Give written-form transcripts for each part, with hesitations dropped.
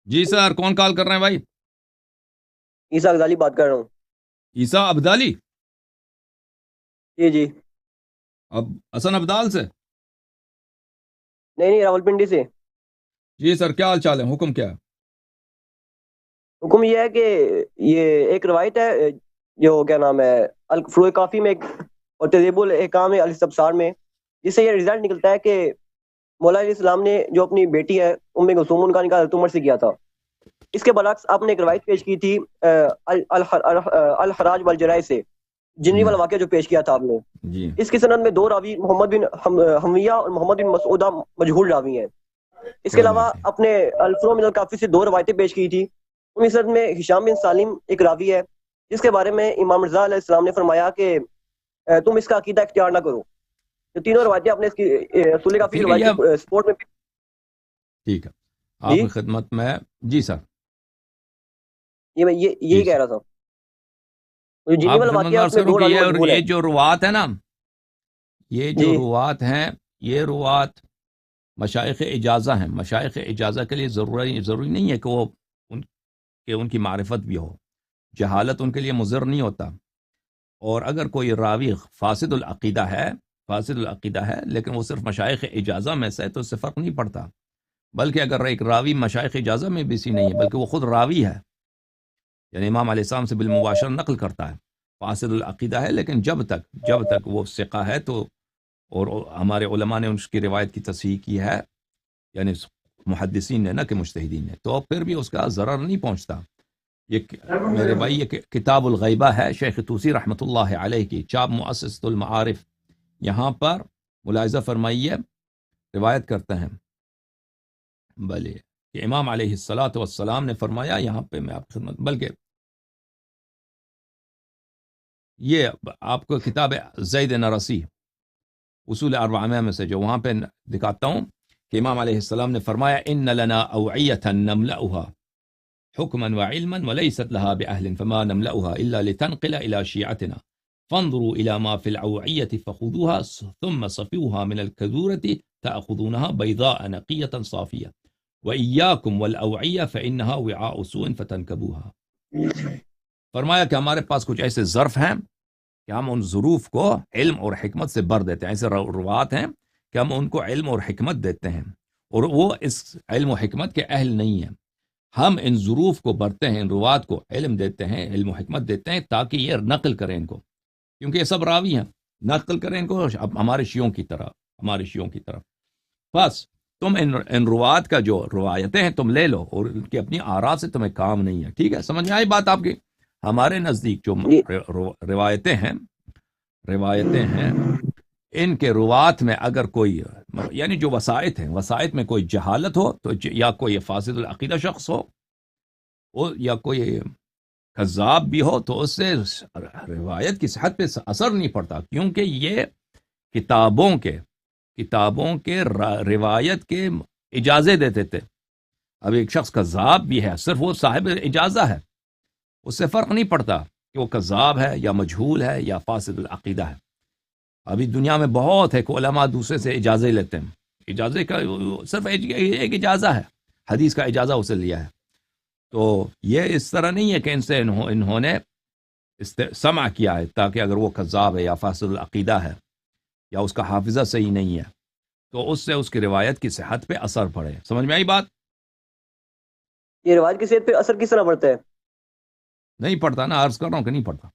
جی سر، کون کال کر رہے ہیں بھائی؟ عیسیٰ غزالی بات کر رہا ہوں۔ عیسیٰ ابدالی؟ جی جی۔ اب حسن ابدال سے؟ نہیں نہیں، راول پنڈی سے۔ جی سر، کیا حال چال ہے؟ حکم کیا ہے؟ حکم یہ ہے کہ یہ ایک روایت ہے، جو کیا نام ہے، الفروع کافی میں اور تہذیب الحکام الاستبصار میں، جس سے یہ رزلٹ نکلتا ہے کہ مولا علیہ السلام نے جو اپنی بیٹی ہے ام کلثوم، ان کا نکاح حضرت عمر سے کیا تھا۔ اس کے برعکس آپ نے ایک روایت پیش کی تھی الحراج والجرائے سے، جنی ہوں، والا واقعہ جو پیش کیا تھا آپ نے۔ جی اس کی سند میں دو راوی محمد بن حمیہ اور محمد بن مسعودہ مجہول راوی ہیں۔ اس کے کوئی علاوہ بات نہیں۔ اپنے الفروع من الکافی سے دو روایتیں پیش کی تھی۔ انہی سند میں ہشام بن سالم ایک راوی ہے، جس کے بارے میں امام رضا علیہ السلام نے فرمایا کہ تم اس کا عقیدہ اختیار نہ کرو۔ تو تینوں روایتیں آپ نے اس کی اصول کافی کی ٹھیک ہے، روایت یہ کی سپورٹ میں۔ ٹھیک ہے، آپ جی، کی خدمت میں۔ جی سر، یہ میں جی یہی کہہ سر، رہا تھا، جو جنی آپ کی والا خدمت واقعہ میں ہے عرض اس میں کروں دو کہ راوی یہ مجہول ہیں۔ یہ جو روات ہے نا، یہ جو جی روات ہیں، یہ روات مشائخ اجازہ ہیں۔ مشائخ اجازہ کے لیے ضروری نہیں ہے کہ ان کی معرفت بھی ہو، جہالت ان کے لیے مضر نہیں ہوتا۔ اور اگر کوئی راوی فاسد العقیدہ ہے لیکن وہ صرف مشائخ اجازہ میں سے ہے، تو اس سے فرق نہیں پڑتا۔ بلکہ اگر ایک راوی مشائخ اجازہ میں بھی نہیں ہے، بلکہ وہ خود راوی ہے، یعنی امام علیہ السلام سے بالمباشر نقل کرتا ہے، فاسد العقیدہ ہے، لیکن جب تک وہ ثقہ ہے تو، اور ہمارے علماء نے اس کی روایت کی تصحیح کی ہے، یعنی محدثین نے، نہ کہ مجتہدین نے، تو پھر بھی اس کا ضرر نہیں پہنچتا۔ یہ میرے بھائی، یہ کتاب الغیبہ ہے شیخ طوسی رحمۃ اللہ علیہ کی، چاپ مؤسسۃ المعارف، یہاں پر ملاحظہ فرمائیے، روایت کرتے ہیں بلے کہ امام علیہ الصلاۃ والسلام نے فرمایا، یہاں پہ میں آپ کی خدمت، بلکہ یہ آپ کو کتاب زید نرسی اصول اربعہ میں سے جو وہاں پہ دکھاتا ہوں کہ امام علیہ السلام نے فرمایا، ان لنا اوعیۃ نملأها حکما وعلما وليست لها بأهل فما نملأها إلا لتنقل إلى شيعتنا فانظروا إلى ما في الأوعية فخذوها ثم صفوها من الكذورة تأخذونها بيضاء نقية صافية وإياكم والأوعية فإنها وعاء سوء فتنكبوها۔ فرمایا کہ ہمارے پاس کچھ ایسے ظرف ہیں کہ ہم ان ظروف کو علم اور حکمت سے بھر دیتے ہیں، ایسے روات ہیں کہ ہم ان کو علم اور حکمت دیتے ہیں، اور وہ اس علم و حکمت کے اہل نہیں ہیں۔ ہم ان ظروف کو بھرتے ہیں، ان روات کو علم دیتے ہیں، علم و حکمت دیتے ہیں، تاکہ یہ نقل کریں ان کو، کیونکہ یہ سب راوی ہیں، نقل کریں ان کو ہمارے شیعوں کی طرف۔ بس تم ان روات کا جو روایتیں ہیں تم لے لو، اور ان کی اپنی آراء سے تمہیں کام نہیں ہے۔ ٹھیک ہے، سمجھ میں آئی بات آپ کی؟ ہمارے نزدیک جو جی روایتیں ہیں، ان کے روات میں اگر کوئی، یعنی جو وسائط میں کوئی جہالت ہو، تو یا کوئی فاسد العقیدہ شخص ہو، یا کوئی کذاب بھی ہو، تو اس سے روایت کی صحت پہ اثر نہیں پڑتا، کیونکہ یہ کتابوں کے روایت کے اجازے دیتے تھے۔ اب ایک شخص کذاب بھی ہے، صرف وہ صاحب اجازہ ہے، اس سے فرق نہیں پڑتا کہ وہ کذاب ہے یا مجہول ہے یا فاسد العقیدہ ہے۔ ابھی دنیا میں بہت ہے کہ علماء دوسرے سے اجازے لیتے ہیں، اجازے کا صرف ایک اجازہ ہے، حدیث کا اجازہ اسے لیا ہے۔ تو یہ اس طرح نہیں ہے کہ ان سے انہوں نے سمع کیا ہے، تاکہ اگر وہ کذاب ہے یا فاسد العقیدہ ہے یا اس کا حافظہ صحیح نہیں ہے، تو اس سے اس کی روایت کی صحت پہ اثر پڑے۔ سمجھ میں آئی بات؟ یہ روایت کی صحت پہ اثر کس طرح پڑتا ہے؟ نہیں پڑتا نا، عرض کر رہا ہوں کہ نہیں پڑتا۔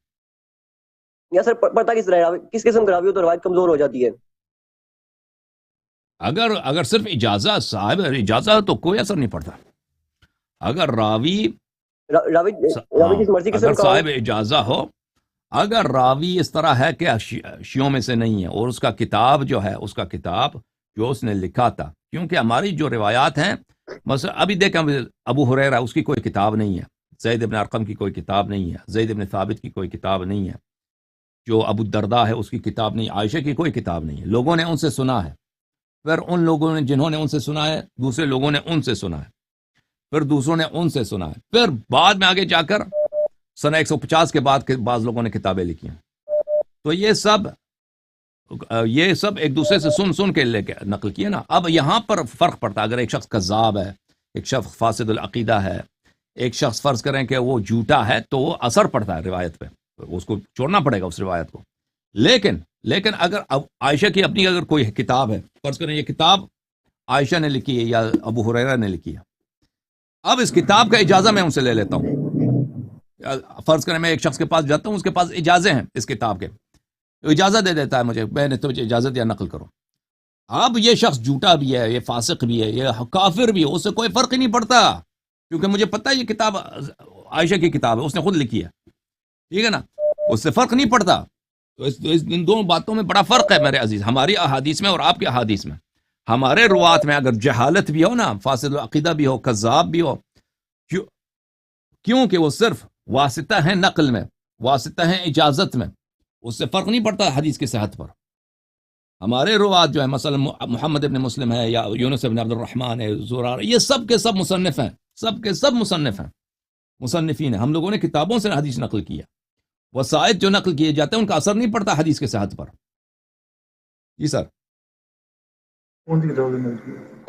یہ اثر پڑتا کس طرح ہے؟ کس قسم کا راوی ہو تو روایت کمزور ہو جاتی ہے؟ اگر صرف اجازہ، صاحب اجازہ ہے، تو کوئی اثر نہیں پڑتا۔ اگر راوی راوی جس مرضی اگر قسم کا ہو۔ صاحب اجازہ ہو، اگر راوی اس طرح ہے کہ شیعوں میں سے نہیں ہے، اور اس کا کتاب جو اس نے لکھا تھا، کیونکہ ہماری جو روایات ہیں، مثلا ابھی دیکھیں، ابو ہریرہ اس کی کوئی کتاب نہیں ہے، زید بن ارقم کی کوئی کتاب نہیں ہے، زید بن ثابت کی کوئی کتاب نہیں ہے، جو ابو الدرداء ہے اس کی کتاب نہیں، عائشہ کی کوئی کتاب نہیں ہے، لوگوں نے ان سے سنا ہے، پھر ان لوگوں نے جنہوں نے ان سے سنا ہے، دوسرے لوگوں نے ان سے سنا ہے، پھر دوسروں نے ان سے سنا ہے، پھر بعد میں آگے جا کر سنہ 150 کے بعد بعض لوگوں نے کتابیں لکھی ہیں۔ تو یہ سب ایک دوسرے سے سن کے لے کے نقل کیے نا۔ اب یہاں پر فرق پڑتا ہے، اگر ایک شخص کذاب ہے ایک شخص فاسد العقیدہ ہے، ایک شخص فرض کریں کہ وہ جھوٹا ہے تو وہ اثر پڑتا ہے روایت پہ، اس کو چھوڑنا پڑے گا اس روایت کو. لیکن اگر اب عائشہ کی اپنی اگر کوئی کتاب ہے، فرض کریں یہ کتاب عائشہ نے لکھی ہے یا ابو ہریرہ نے لکھی ہے، اب اس کتاب کا اجازہ میں ان سے لے لیتا ہوں. فرض کریں میں ایک شخص کے پاس جاتا ہوں، اس کے پاس اجازے ہیں اس کتاب کے، اجازت دے دیتا ہے مجھے، میں نے تجھے اجازت دیا نقل کرو. اب یہ شخص جھوٹا بھی ہے، یہ فاسق بھی ہے، یہ کافر بھی ہے، اس سے کوئی فرق ہی نہیں پڑتا، کیونکہ مجھے پتا ہے یہ کتاب عائشہ کی کتاب ہے، اس نے خود لکھی ہے، ٹھیک ہے نا، اس سے فرق نہیں پڑتا. تو ان دونوں باتوں میں بڑا فرق ہے میرے عزیز، ہماری احادیث میں اور آپ کی احادیث میں. ہمارے روات میں اگر جہالت بھی ہو نا، فاسد العقیدہ بھی ہو، کذاب بھی ہو، کیونکہ وہ صرف واسطہ ہیں نقل میں، واسطہ ہیں اجازت میں، اس سے فرق نہیں پڑتا حدیث کی صحت پر. ہمارے روات جو ہے مثلا محمد ابن مسلم ہے یا یونس ابن عبد الرحمن ہے، زرار، یہ سب کے سب مصنف ہیں، سب کے سب مصنف ہیں، مصنفین ہیں. ہم لوگوں نے کتابوں سے حدیث نقل کیا، وسائط جو نقل کیے جاتے ہیں ان کا اثر نہیں پڑتا حدیث کے صحت پر. جی سر.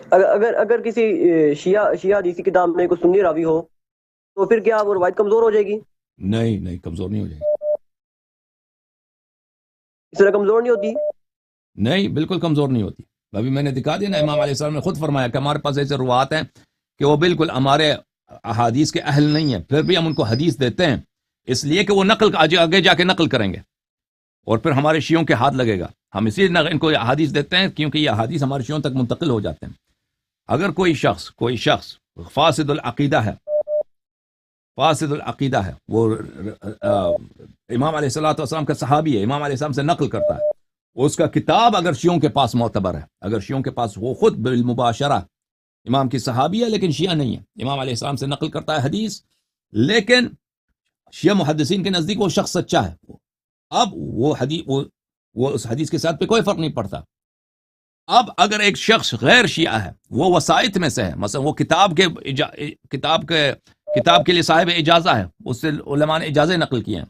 اگر کسی شیعہ حدیثی کتاب میں کوئی سنی راوی ہو تو پھر کیا وہ روایت کمزور ہو جائے گی؟ نہیں کمزور نہیں ہو جائے گی. اس طرح کمزور نہیں ہوتی؟ نہیں، بالکل کمزور نہیں ہوتی. ابھی میں نے دکھا دیا نا، امام علیہ السلام نے خود فرمایا کہ ہمارے پاس ایسے روات ہیں کہ وہ بالکل ہمارے احادیث کے اہل نہیں ہیں، پھر بھی ہم ان کو حدیث دیتے ہیں اس لیے کہ وہ نقل آگے جا کے نقل کریں گے اور پھر ہمارے شیعوں کے ہاتھ لگے گا. ہم اسی ان کو احادیث دیتے ہیں کیونکہ یہ احادیث ہمارے شیعوں تک منتقل ہو جاتے ہیں. اگر کوئی شخص فاسد العقیدہ ہے، وہ امام علیہ السلام کا صحابی ہے، امام علیہ السلام سے نقل کرتا ہے، اس کا کتاب اگر شیعوں کے پاس معتبر ہے، اگر شیعوں کے پاس وہ خود بالمباشرہ امام کی صحابی ہے لیکن شیعہ نہیں ہے، امام علیہ السلام سے نقل کرتا ہے حدیث، لیکن شیعہ محدثین کے نزدیک وہ شخص سچا ہے، اب وہ اس حدیث کے ساتھ پہ کوئی فرق نہیں پڑتا. اب اگر ایک شخص غیر شیعہ ہے، وہ وسائط میں سے ہے، مثلا وہ کتاب کے لیے صاحب اجازہ ہے، اس سے علماء نے اجازے نقل کیے ہیں،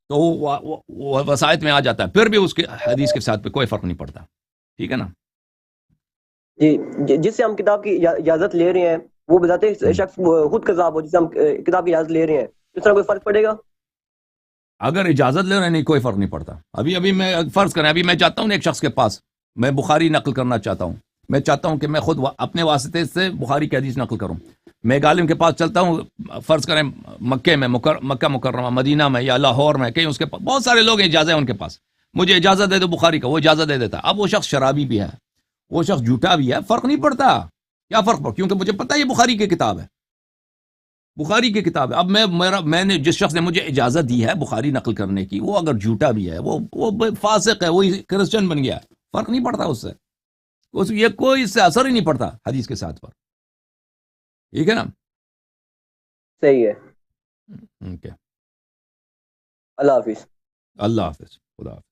تو وہ وسائط میں آ جاتا ہے، پھر بھی اس کے حدیث کے ساتھ پہ کوئی فرق نہیں پڑتا. ٹھیک ہے نا جی. جس سے ہم کتاب کی اجازت لے رہے ہیں وہ بذات شخص خود کذاب ہو، جس سے ہم کتاب کی اجازت لے رہے ہیں، اس طرح کوئی فرق پڑے گا؟ اگر اجازت لے رہے ہیں نہیں، کوئی فرق نہیں پڑتا. ابھی میں فرض کریں، ابھی میں چاہتا ہوں ایک شخص کے پاس میں بخاری نقل کرنا چاہتا ہوں، میں چاہتا ہوں کہ میں خود اپنے واسطے سے بخاری کی حدیث نقل کروں. میں ایک عالم کے پاس چلتا ہوں، فرض کریں مکہ مکرمہ، مدینہ میں یا لاہور میں، کہیں اس کے پاس بہت سارے لوگ اجازت ہیں ان کے پاس، مجھے اجازت دے دو بخاری کا، وہ اجازت دے دیتا. اب وہ شخص شرابی بھی ہے، وہ شخص جھوٹا بھی ہے، فرق نہیں پڑتا. کیا فرق پڑتا؟ کیونکہ مجھے پتا ہے یہ بخاری کی کتاب ہے، بخاری کی کتاب ہے. اب میں نے جس شخص نے مجھے اجازت دی ہے بخاری نقل کرنے کی، وہ اگر جھوٹا بھی ہے، وہ فاسق ہے، وہ کرسچن بن گیا، فرق نہیں پڑتا اس سے، یہ کوئی اس سے اثر ہی نہیں پڑتا حدیث کے ساتھ پر. ٹھیک ہے نا؟ صحیح ہے. اوکے. اللہ حافظ. اللہ حافظ. خدا حافظ.